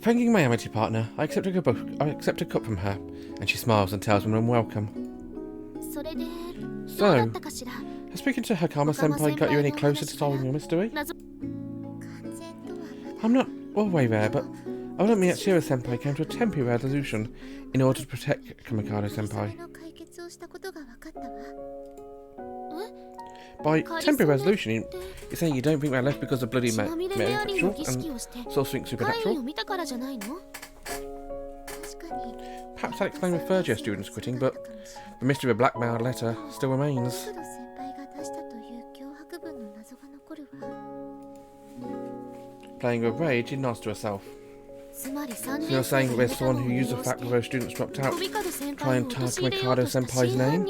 Thanking my Amitié partner, I accept a cup from her, and she smiles and tells me I'm welcome. So, has speaking to Hakama Senpai got you any closer to solving your mystery? I'm not all the way there, but I want me at Shira Senpai came to a temporary resolution in order to protect Kamikado Senpai. By temporary resolution, you're saying you don't think they're left because of bloody metaphysical and something supernatural? Perhaps that explains the third year students quitting, but the mystery of a blackmailed letter still remains. Playing with rage, she nods to herself. So you're saying that there's someone who used the fact that those students dropped out to try and target Kamikado Senpai's name?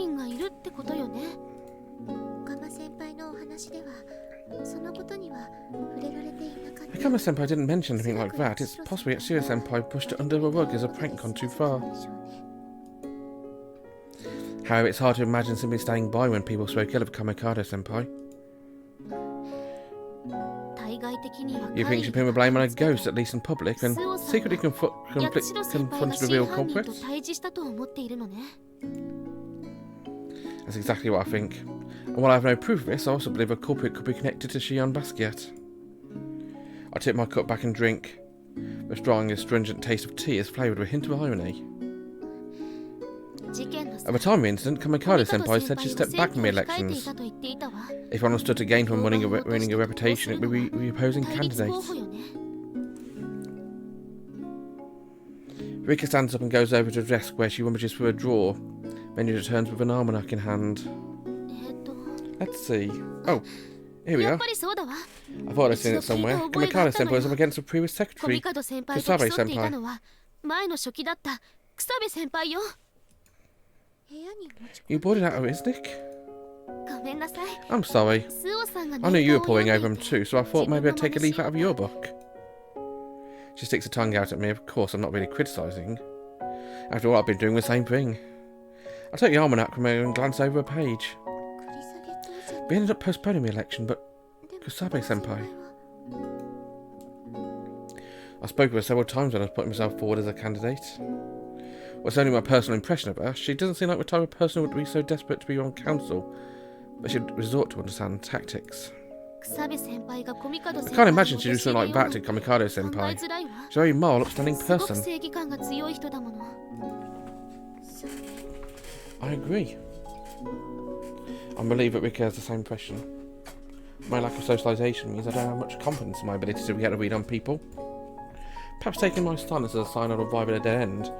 Hakama Senpai didn't mention anything like that. It's possible that Shira Senpai pushed it under the rug as a prank gone too far. However, it's hard to imagine simply standing by when people spoke ill of Kamikado Senpai. You think she put the blame on a ghost, at least in public, and secretly confronts the real culprit? That's exactly what I think. And while I have no proof of this, I also believe a culprit could be connected to Shion Basquiat. I tip my cup back and drink. The strong, astringent taste of tea is flavoured with a hint of irony. At the time of the incident, Kamikado Senpai said she stepped back from the elections. If one stood to gain from winning a reputation, it would be the opposing candidate. Rika stands up and goes over to the desk where she rummages through a drawer. Then she returns with an almanac in hand. Let's see. Oh, here we are. I thought I'd seen it somewhere. Kamikado Senpai was up against the previous secretary, Kusabe Senpai. You brought it out of his nick? I'm sorry. I knew you were poring over him too, so I thought maybe I'd take a leaf out of your book. She sticks her tongue out at me. Of course, I'm not really criticising. After all, I've been doing the same thing. I take the almanac from her and glance over a page. We ended up postponing the election, but Kusabe Senpai. I spoke with her several times when I was putting myself forward as a candidate. What's only my personal impression of her, she doesn't seem like the type of person who would be so desperate to be on council, but she'd resort to understand tactics. I can't imagine she'd do something like that to Kamikado Senpai. She's a very moral, upstanding person. I agree. I'm relieved that Rika has the same impression. My lack of socialisation means I don't have much confidence in my ability to get a read on people. Perhaps taking my silence as a sign of arriving at a dead end,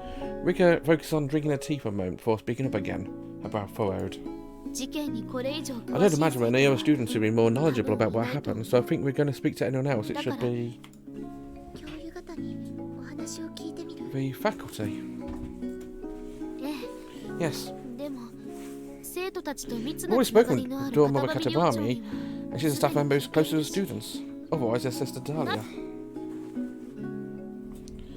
Rika focuses on drinking her tea for a moment before speaking up again, her brow furrowed. I don't imagine there are any other students who would be more knowledgeable about what happened, so I think we're going to speak to anyone else. It should be the faculty. Yes. I've always spoken with Dormother Katabami, and she's a staff member who's close to the students. Otherwise, her sister Dahlia.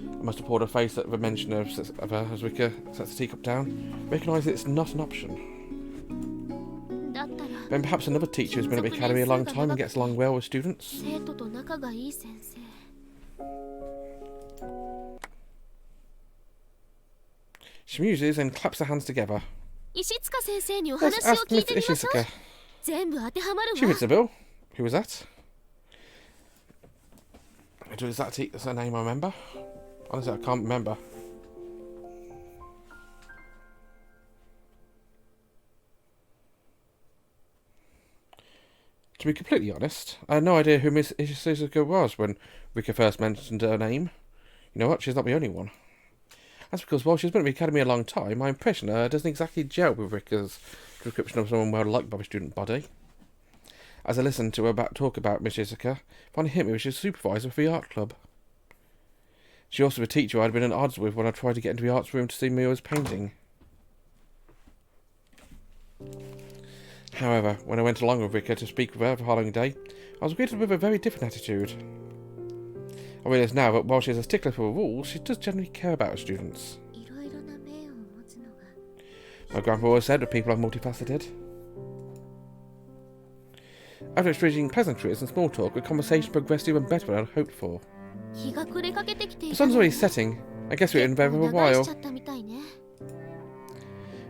I must have poured her face at the mention of her as Rika sets the teacup down, recognising it's not an option. Then perhaps another teacher who's been at the academy a long time and gets along well with students. She muses and claps her hands together. Let's ask Miss Ishisuka. She fits the bill. Who was that? Is that her name I remember? Honestly, I can't remember. To be completely honest, I had no idea who Miss Ishisuka was when Rika first mentioned her name. You know what? She's not the only one. That's because while she's been at the academy a long time, my impression of her doesn't exactly gel with Rika's description of someone well liked by the student body. As I listened to her talk about Miss Ishisuka, finally hit me that she was a supervisor for the art club. She also was a teacher I'd been at odds with when I tried to get into the arts room to see Miura's painting. However, when I went along with Rika to speak with her the following day, I was greeted with a very different attitude. I realise now that while she's a stickler for the rules, she does generally care about her students. My grandpa always said that people are multifaceted. After exchanging pleasantries and small talk, the conversation progressed even better than I had hoped for. The sun's already setting. I guess we're in bed for a while.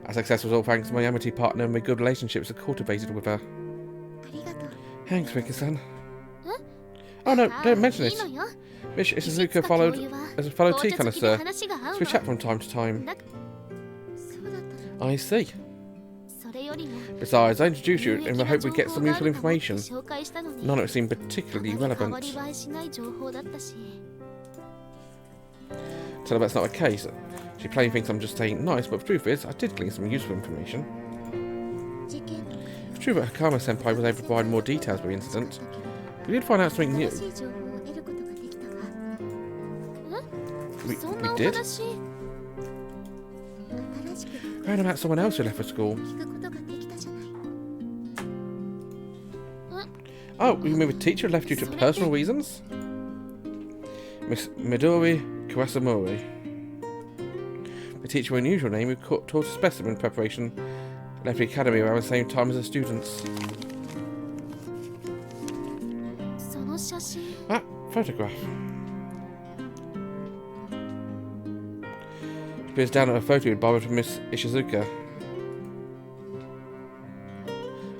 Our success was all thanks to my Amitié partner and my good relationships I cultivated with her. Thanks, Rika-san. Oh no, don't mention it. Miss Ishizuka followed as a fellow tea connoisseur, so we chat from time to time. I see. Besides, I introduced you in the hope we'd get some useful information. None of it seemed particularly relevant. So that's not the case. She plainly thinks I'm just saying nice, but the truth is, I did glean some useful information. It's true that Hakama-senpai was able to provide more details of the incident. We did find out something new. We did? I heard about someone else who left for school. Oh, you mean the teacher left due to personal reasons? Miss Mayuri Kohsaka. The teacher with an unusual name who taught specimen preparation left the academy around the same time as the students. That photograph. It appears down at a photo we borrowed from Miss Ishizuka.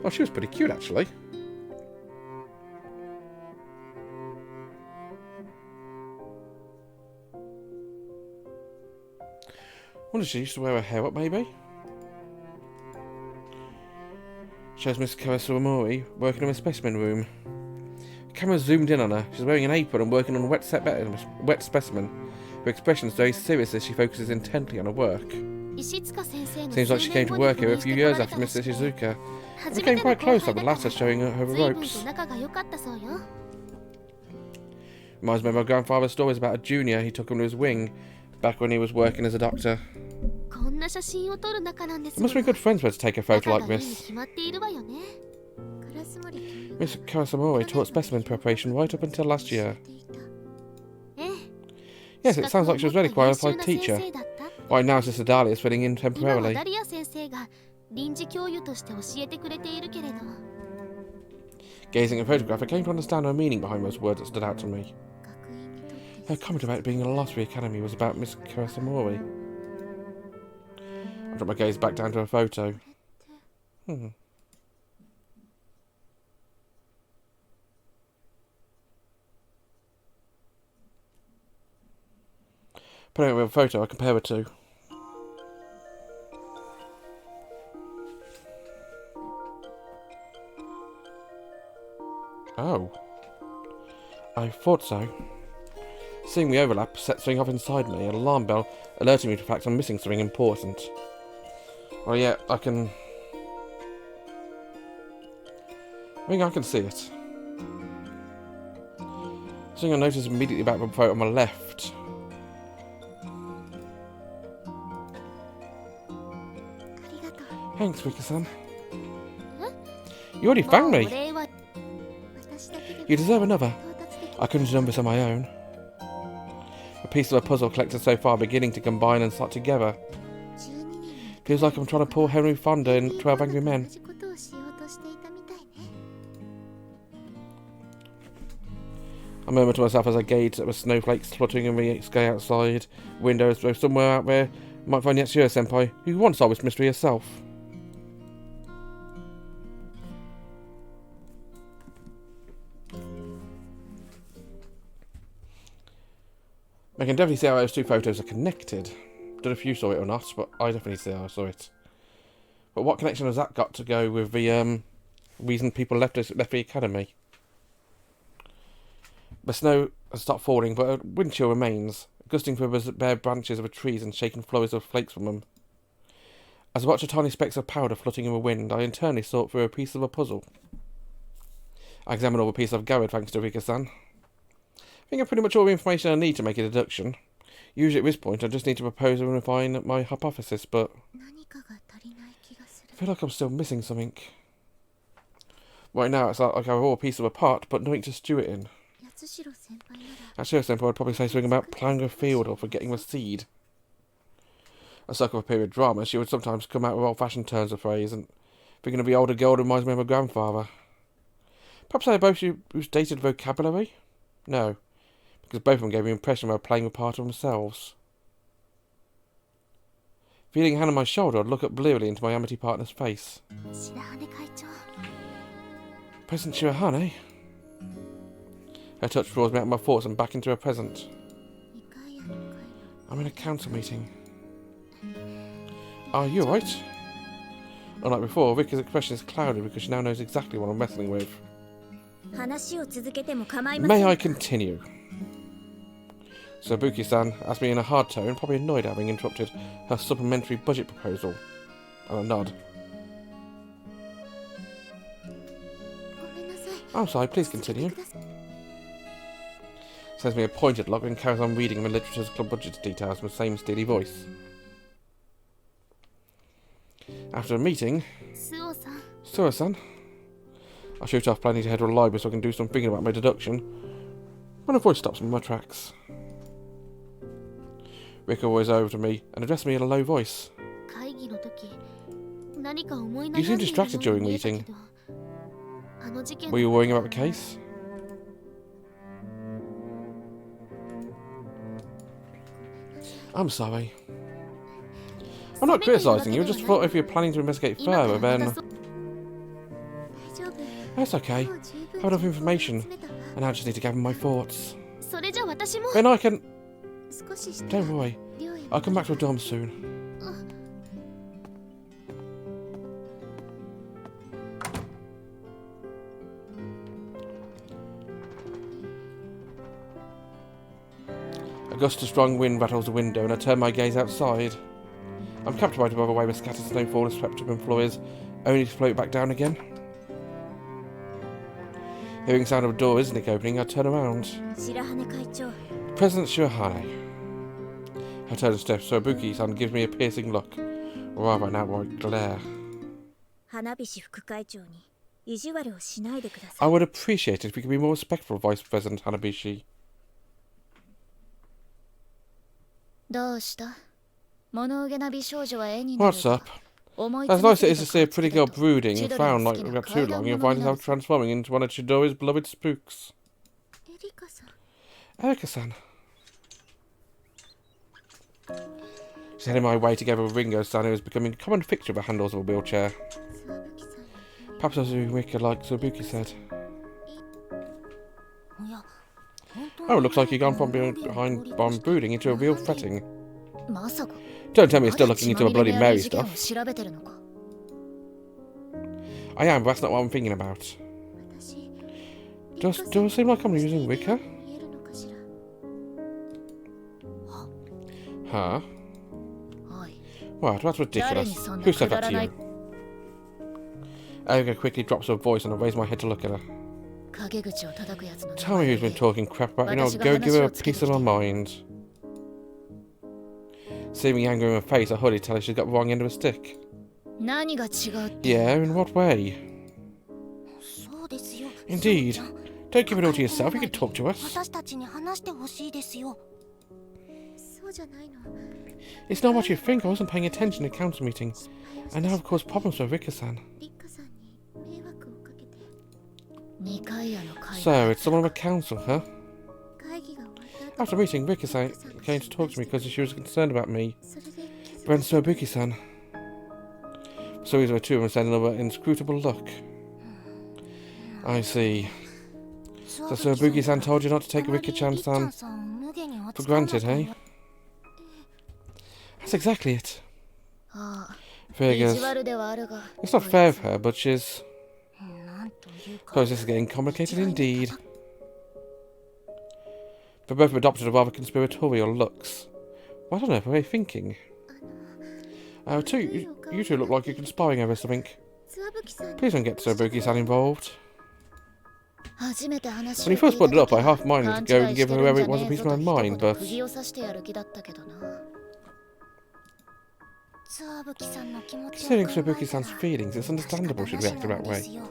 Oh, she was pretty cute actually. I wonder if she used to wear her hair up, maybe? Shows Miss Kohsaka working in a specimen room. The camera zoomed in on her. She's wearing an apron and working on a wet specimen. Her expression is very serious as she focuses intently on her work. Seems like she came to work here a few years after Miss Ishizuka. And became quite close on the latter, showing her ropes. Reminds me of my grandfather's stories about a junior he took under his wing back when he was working as a doctor. They must be good friends where to take a photo like this. Miss Kohsaka taught specimen preparation right up until last year. Yes, it sounds like she was a really qualified teacher. Right now Sister Dahlia is filling in temporarily. Gazing at the photograph, I came to understand her meaning behind those words that stood out to me. Her comment about being a loss for the academy was about Miss Kohsaka. I dropped my gaze back down to her photo. Put out with a photo I compare her to. Oh. I thought so. Seeing the overlap set something off inside me, an alarm bell alerting me to the fact I'm missing something important. Well, yeah, I think I can see it. Something I noticed immediately about the photo on my left. Thanks, Rika-san. You already thanked me. You deserve another. I couldn't do this on my own. The pieces of a puzzle collected so far are beginning to combine and start together. Feels like I'm trying to pull Henry Fonda in 12 Angry Men. I murmured to myself as I gazed at the snowflakes fluttering in the sky outside windows, though somewhere out there I might find Yatsushiro-senpai, who once solved this mystery herself. I can definitely see how those two photos are connected. Don't know if you saw it or not, but I definitely see how I saw it. But what connection has that got to go with the reason people left the academy? The snow has stopped falling, but a wind chill remains, gusting through the bare branches of the trees and shaking flurries of flakes from them. As I watched the tiny specks of powder floating in the wind, I internally sought for a piece of a puzzle. I examined all the pieces I've gathered thanks to Rika-san. I think I've pretty much all the information I need to make a deduction. Usually at this point I just need to propose and refine my hypothesis, but I feel like I'm still missing something. Right now it's like I have all a piece of a part, but nothing to stew it in. Yatsushiro-senpai would probably say something about plowing a field or forgetting the seed. A sucker for period drama, she would sometimes come out with old-fashioned turns of phrase, and thinking of the older girl reminds me of my grandfather. Perhaps they both use dated vocabulary? No, because both of them gave me the impression they were playing a part of themselves. Feeling a hand on my shoulder, I'd look up blearily into my Amity partner's face. President Shirahane? Her touch draws me out of my thoughts and back into her present. I'm in a council meeting. Are you alright? Unlike before, Rika's expression is clouded because she now knows exactly what I'm wrestling with. May I continue? Sabuki-san asked me in a hard tone, probably annoyed at having interrupted her supplementary budget proposal. And a nod. I'm sorry, please continue. Sends me a pointed look and carries on reading my Literature's Club budget details with the same steely voice. After a meeting, Suoh-san, I shoot off planning to head to a library so I can do some thinking about my deduction, when a voice stops me in my tracks. Rika walks over to me and addressed me in a low voice. You seemed distracted during the meeting. Were you worrying about the case? I'm sorry. I'm not criticising you, just thought if you're planning to investigate further, then... That's okay. I have enough information, and I just need to gather my thoughts. Then I can... Don't worry, I'll come back to a dorm soon. A gust of strong wind rattles the window, and I turn my gaze outside. I'm captivated by the way the scattered snowfall has swept up in floors, only to float back down again. Hearing the sound of a door isn't opening, I turn around. President Shirahane. I turn a step, so Ibuki-san gives me a piercing look, or rather an outright glare. I would appreciate it if you could be more respectful, Vice President Hanabishi. What's up? As nice as it is to see a pretty girl brooding and frown like we've got too long, you'll find yourself transforming into one of Chidori's beloved spooks. Erika-san. She's heading my way together with Ringo-san, who is becoming a common fixture of the handles of a wheelchair. Perhaps as Rika like Sabuki said. Oh, it looks like you've gone from behind brooding into a real fretting. Don't tell me you're still looking into a bloody Mary stuff. I am, but that's not what I'm thinking about. Do I seem like I'm losing Rika? Huh? What? That's ridiculous. Who said that to you? Erika quickly drops her voice and I raise my head to look at her. Tell me who's been talking crap about me, and I'll go give her a piece of my mind. Seeming angry in her face, I hurriedly tell her she's got the wrong end of a stick. Yeah, in what way? Indeed. Don't give it all to yourself, you can talk to us. It's not what you think, I wasn't paying attention at the council meeting. And now I've caused problems for Rika-san. So, it's someone of a council, huh? After meeting, Rika-san came to talk to me because she was concerned about me. But then Sabuki-san. So these were two of them sending another inscrutable look. I see. So Sabuki-san told you not to take Rika-chan-san for granted, hey? That's exactly it. Figures. It's not fair of her, but she's... Suppose this is getting complicated indeed. They both have adopted a rather conspiratorial looks. Well, I don't know, what are they thinking? You two look like you're conspiring over something. Please don't get Sabuki-san involved. When he first brought it up, I half minded to go and give whoever it was a piece of my mind, but... Considering Sabuki-san's feelings, it's understandable she'd react that way.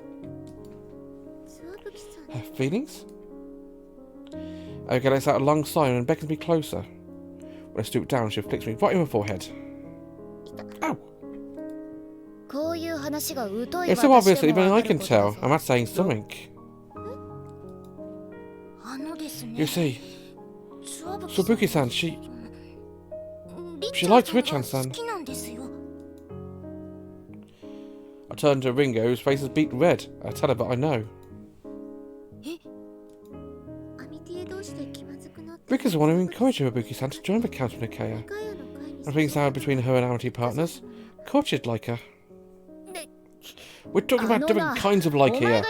Her feelings? Okay, lets out a long sigh and beckons me closer. When I stoop down, she flicks me right in the forehead. Ow! It's so obvious that even I can tell. I'm not saying something. You see, Subuki-san, she likes Richan-san. I turned to Ringo, whose face is beet red. I tell her, but I know. Rika's the one who encouraged Ibuki-san to join the Council of Nicaea. And things out between her and Amity partners. Of course she'd like her. We're talking about different kinds of like here.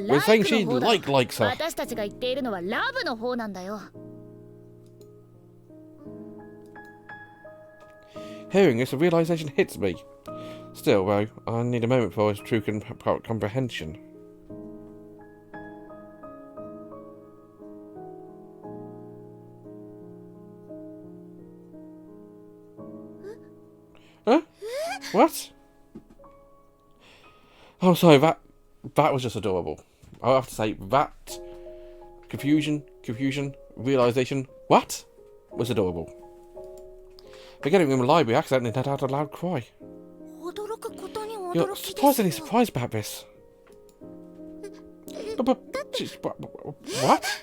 We're saying she likes her. Hearing this, a realisation hits me. Still, though, I need a moment for its true comprehension. Huh? What? Oh, sorry, that was just adorable. I have to say, that confusion, realisation, what? Was adorable. Forgetting in the library, I accidentally let out a loud cry. You're surprisingly surprised about this. But what?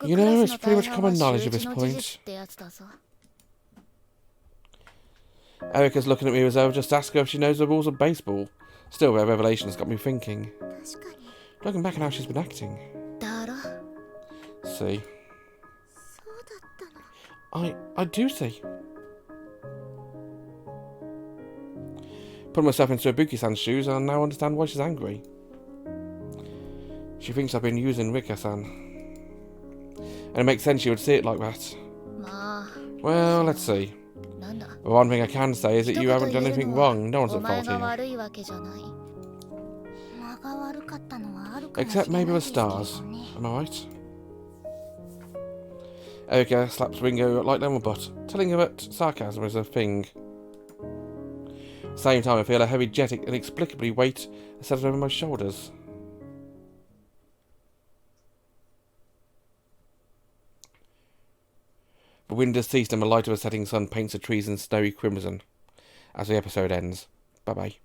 You know, it's pretty much common knowledge at this point. Erica's looking at me as though just ask her if she knows the rules of baseball. Still, her revelations got me thinking. Looking back at how she's been acting. See. I do see. Put myself into Ibuki-san's shoes and I now understand why she's angry. She thinks I've been using Rika-san. And it makes sense she would see it like that. Well, let's see. The one thing I can say is that you haven't done anything wrong. No one's at fault here. Except maybe the stars. Am I right? Erica slaps Ringo like on the butt, telling her that sarcasm is a thing. At the same time, I feel a heavy, jetic, inexplicably weight settled over my shoulders. The wind has ceased and the light of a setting sun paints the trees in snowy crimson. As the episode ends. Bye-bye.